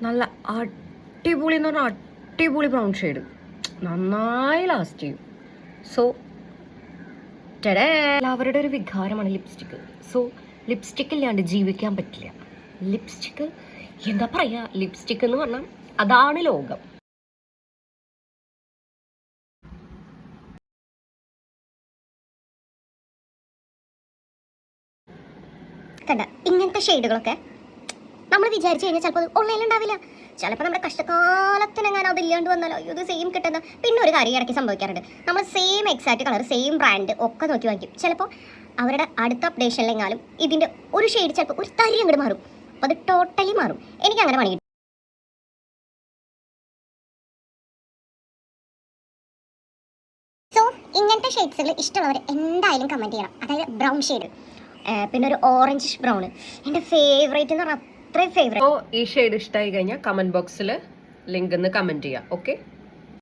നല്ല അടിപൊളി എന്ന് പറഞ്ഞാൽ അടിപൊളി ബ്രൗൺ ഷെയ്ഡ്, നന്നായി ലാസ്റ്റ് ചെയ്യും. സോ എല്ലാവരുടെ ഒരു വികാരമാണ് ലിപ്സ്റ്റിക്ക്. സോ ലിപ്സ്റ്റിക്ക് ഇല്ലാണ്ട് ജീവിക്കാൻ പറ്റില്ല. ലിപ്സ്റ്റിക്ക് എന്താ പറയുക, ലിപ്സ്റ്റിക്ക് എന്ന് പറഞ്ഞാൽ അതാണ് ലോകം. കണ്ട ഇങ്ങനത്തെ ഷെയ്ഡുകളൊക്കെ നമ്മൾ വിചാരിച്ചു കഴിഞ്ഞാൽ ചിലപ്പോൾ ഓൺലൈനിൽ ഉണ്ടാവില്ല. ചിലപ്പോൾ നമ്മുടെ കഷ്ടകാലത്തിനെങ്ങനെ അതില്ലാണ്ട് വന്നാലോ ഇത് സെയിം കിട്ടുന്ന. പിന്നെ ഒരു കാര്യം ഇടയ്ക്ക് സംഭവിക്കാറുണ്ട്, നമ്മൾ same exact colour same brand ഒക്കെ നോക്കി വാങ്ങിക്കും. ചിലപ്പോൾ അവരുടെ അടുത്ത അപ്ഡേഷനിലെങ്ങാനും ഇതിൻ്റെ ഒരു ഷെയ്ഡ് ചിലപ്പോൾ ഒരു തരി അങ്ങോട്ട് മാറും. അപ്പോൾ അത് ടോട്ടലി മാറും. എനിക്ക് അങ്ങനെ പണി. സോ ഇങ്ങനത്തെ ഷെയ്ഡ്സുകൾ ഇഷ്ടമുള്ളവർ എന്തായാലും കമൻറ്റ് ചെയ്യണം. അതായത് ബ്രൗൺ ഷെയ്ഡ്, പിന്നെ ഒരു ഓറഞ്ച് ബ്രൗൺ എൻ്റെ ഫേവറേറ്റ് എന്ന് പറഞ്ഞാൽ അത്രയും ഫേവറേറ്റ്. ഈ ഷെയ്ഡ് ഇഷ്ടമായി കഴിഞ്ഞാൽ കമന്റ് ബോക്സിൽ ലിങ്ക് ഒന്ന് കമന്റ് ചെയ്യാം. ഓക്കെ.